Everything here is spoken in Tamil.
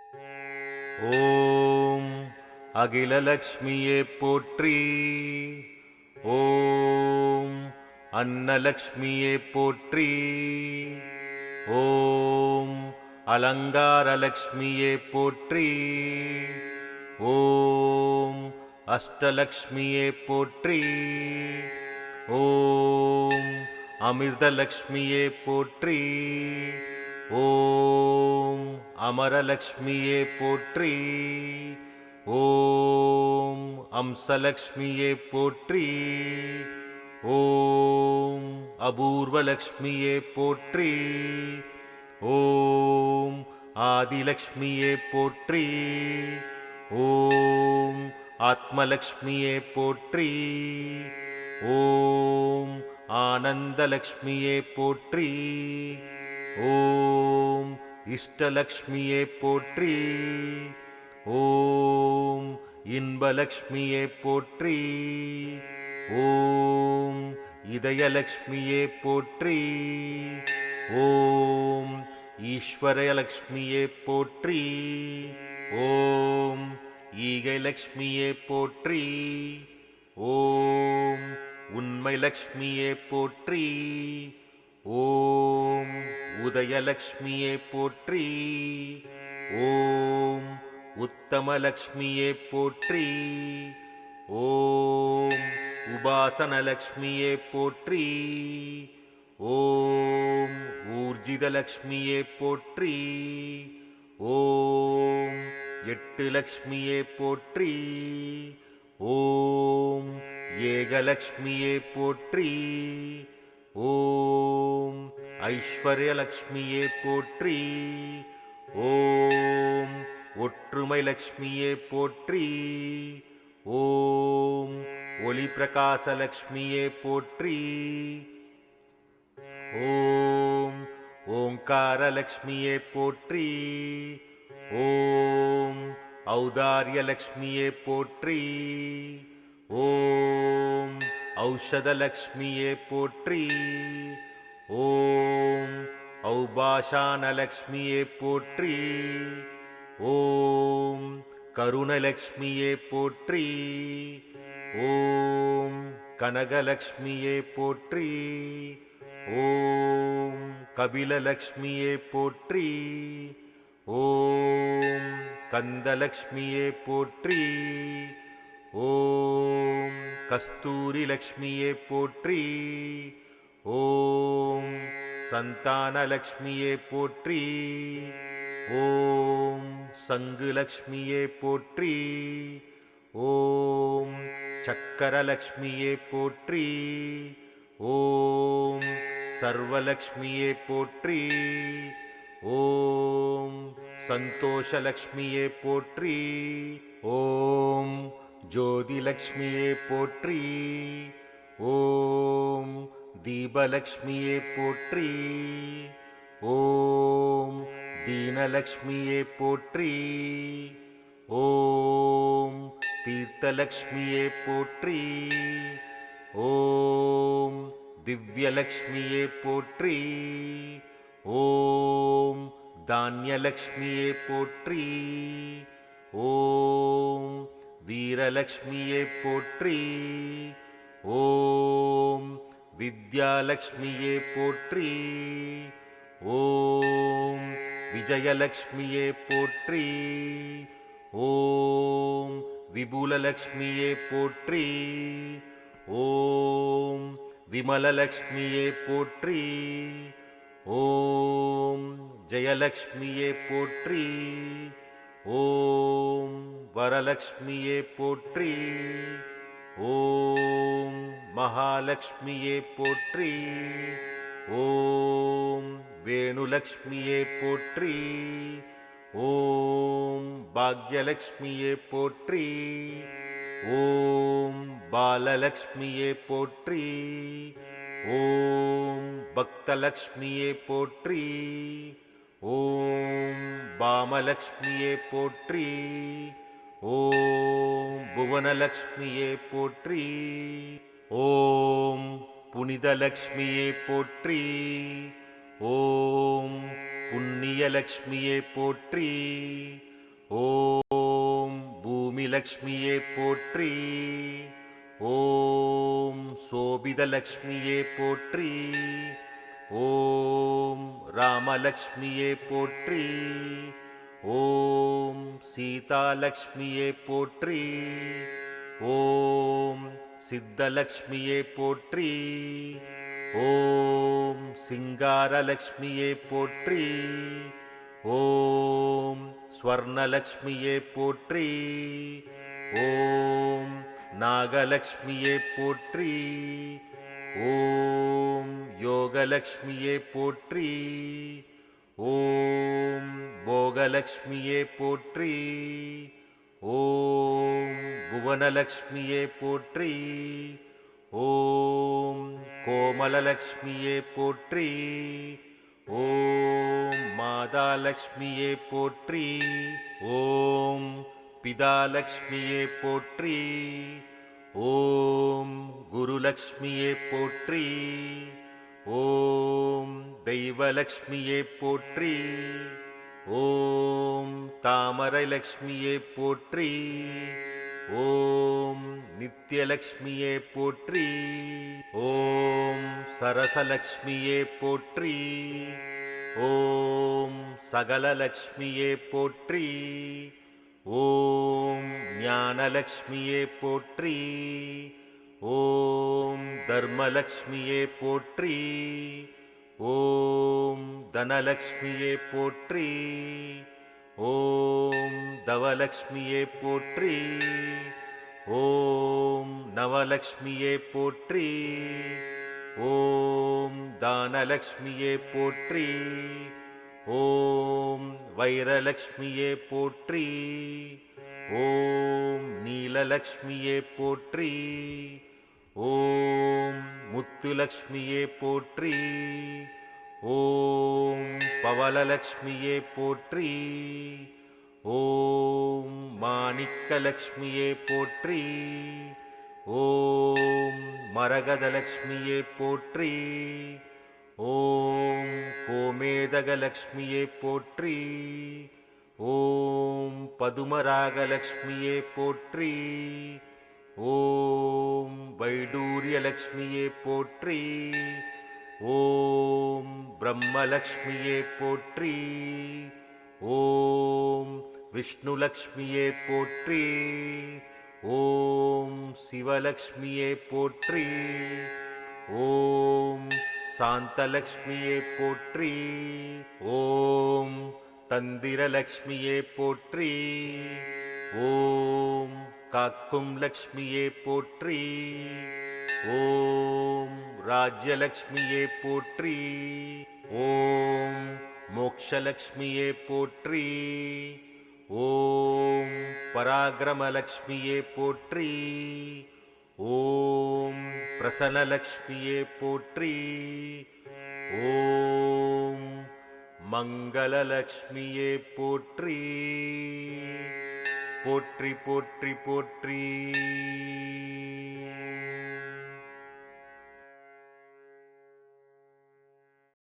ஓம் அகிலலக்ஷ்மியே போற்றி. ஓம் அன்னலக்ஷ்மியே போற்றி. ஓம் அலங்காரலக்ஷ்மியே போற்றி. ஓம் அஷ்டலக்ஷ்மியே போற்றி. ஓம் அமிர்தலக்ஷ்மியே போற்றி. ஓம் அமரலக்ஷ்மியே போற்றி. ஓம் அம்சலக்ஷ்மியே போற்றி. ஓம் அபூர்வலக்ஷ்மியே போற்றி. ஓம் ஆதிலக்ஷ்மியே போற்றி. ஓம் ஆத்மலக்ஷ்மியே போற்றி. ஓம் ஆனந்தலக்ஷ்மியே போற்றி. ஓம் இஷ்டலக்ஷ்மியே போற்றி. ஓம் இன்பலக்ஷ்மியே போற்றி. ஓம் இதயலக்ஷ்மியே போற்றி. ஓம் ஈஸ்வரலக்ஷ்மியே போற்றி. ஓம் ஈகைலக்ஷ்மியே போற்றி. ஓம் உண்மைலக்ஷ்மியே போற்றி. ஓம் உதயலக்ஷ்மியே போற்றி. ஓம் உத்தமலக்ஷ்மியே போற்றி. ஓம் உபாசனலக்ஷ்மியே போற்றி. ஓம் ஊர்ஜிதலக்ஷ்மியே போற்றி. ஓம் எட்டு லக்ஷ்மியே போற்றி. ஓம் ஏகலக்ஷ்மியே போற்றி. ஓம் ஐஸ்வர்யலக்ஷ்மியே போற்றி. ஓம் ஒற்றுமை லக்ஷ்மியே போற்றி. ஓம் ஒளி பிரகாசலக்ஷ்மியே போற்றி. ஓம் ஓங்காரலக்ஷ்மியே போற்றி. ஓம் ஔதாரியலக்ஷ்மியே போற்றி. ஓம் ஔஷதலக்ஷ்மியே போற்றி. ஓம் ஔபாஷானலக்ஷ்மியே போற்றி. ஓம் கருணலக்ஷ்மியே போற்றி. ஓம் கனகலக்ஷ்மியே போற்றி. ஓம் கபிலலக்ஷ்மியே போற்றி. ஓம் கந்தலக்ஷ்மியே போற்றி. ஓம் கஸ்தூரி லக்ஷ்மியே போற்றி. ஓம் சந்தானலக்ஷ்மியே போற்றி. ஓம் சங்குலக்ஷ்மியே போற்றி. ஓம் சக்கரலக்ஷ்மியே போற்றி. ஓம் சர்வலக்ஷ்மியே போற்றி. ஓம் சந்தோஷலக்ஷ்மியே போற்றி. ஓம் ஜோதிலக்ஷ்மியே போற்றி. ஓம் தீபலக்ஷ்மியே போற்றி. ஓம் தீனலக்ஷ்மியே போற்றி. ஓம் தீர்த்தலக்ஷ்மியே போற்றி. ஓம் திவ்யலக்ஷ்மியே போற்றி. ஓம் தானியலக்ஷ்மியே போற்றி. ஓம் வீரலக்ஷ்மியே போற்றி. ஓம் வித்யாலக்ஷ்மியே போற்றி. ஓம் விஜயலக்ஷ்மியே போற்றி. ஓம் விபுலலக்ஷ்மியே போற்றி. ஓம் விமலலக்ஷ்மியே போற்றி. ஓம் ஜெயலக்ஷ்மியே போற்றி. ஓம் வரலக்ஷ்மியே போற்றி. ஓம் மகாலக்ஷ்மியே போற்றி. ஓம் வேணுலக்ஷ்மியே போற்றி. ஓம் பாக்யலக்ஷ்மியே போற்றி. ஓம் பாலலக்ஷ்மியே போற்றி. ஓம் பக்தலக்ஷ்மியே போற்றி. ஓம் பாமலக்ஷ்மியே போற்றி. ஓம் புவனலக்ஷ்மியே போற்றி. ஓம் புனிதலக்ஷ்மியே போற்றி. ஓம் புண்ணியலக்ஷ்மியே போற்றி. ஓம் பூமிலக்ஷ்மியே போற்றி. ஓம் சோபிதலக்ஷ்மியே போற்றி. ஓம் ராமலக்ஷ்மியே போற்றி. ஓம் சீதாலக்ஷ்மியே போற்றி. ஓம் சித்தலக்ஷ்மியே போற்றி. ஓம் சிங்காரலக்ஷ்மியே போற்றி. ஓம் ஸ்வர்ணலக்ஷ்மியே போற்றி. ஓம் நாகலக்ஷ்மியே போற்றி. ஓம் யோகலக்ஷ்மியே போற்றி. ஓம் போகலக்ஷ்மியே போற்றி. ஓம் புவனலக்ஷ்மியே போற்றி. ஓம் கோமலலக்ஷ்மியே போற்றி. ஓம் மாதாலக்ஷ்மியே போற்றி. ஓம் பிதாலக்ஷ்மியே போற்றி. ஓம் குருலக்ஷ்மியே போற்றி. ஓம் தெய்வலக்ஷ்மியே போற்றி. ஓம் தாமரைலக்ஷ்மியே போற்றி. ஓம் நித்யலக்ஷ்மியே போற்றி. ஓம் சரசலக்ஷ்மியே போற்றி. ஓம் சகலலக்ஷ்மியே போற்றி. ஓம் ஞானலக்ஷ்மியே போற்றி. ஓம் தர்மலக்ஷ்மியே போற்றி. ஓம் தனலக்ஷ்மியே போற்றி. ஓம் தவலக்ஷ்மியே போற்றி. ஓம் நவலக்ஷ்மியே போற்றி. ஓம் தானலக்ஷ்மியே போற்றி. ஓம் வைரலக்ஷ்மியே போற்றி. ஓம் நீலலக்ஷ்மியே போற்றி. ஓம் முத்துலக்ஷ்மியே போற்றி. ஓம் பவளலக்ஷ்மியே போற்றி. ஓம் மாணிக்கலக்ஷ்மியே போற்றி. ஓம் மரகதலக்ஷ்மியே போற்றி. ஓம் கோமேதகலக்ஷ்மியே போற்றி. ஓம் பதுமராகலக்ஷ்மியே போற்றி. ஓம் வைடூரியலக்ஷ்மியே போற்றி. ஓம் பிரம்மலக்ஷ்மியே போற்றி. ஓம் விஷ்ணுலக்ஷ்மியே போற்றி. ஓம் சிவலக்ஷ்மியே போற்றி. ஓம் சாந்தலக்ஷ்மியே போற்றி. ஓம் தந்திரலக்ஷ்மியே போற்றி. ஓம் காக்கும் லக்ஷ்மியே போற்றி. ஓம் ராஜ்யலக்ஷ்மியே போற்றி. ஓம் மோக்ஷலக்ஷ்மியே போற்றி. ஓம் பராக்கிரமலக்ஷ்மியே போற்றி. ஓம் பிரசன்னலக்ஷ்மியே போற்றி. ஓம் மங்களலக்ஷ்மியே போற்றி. போற்றி போற்றி போற்றி.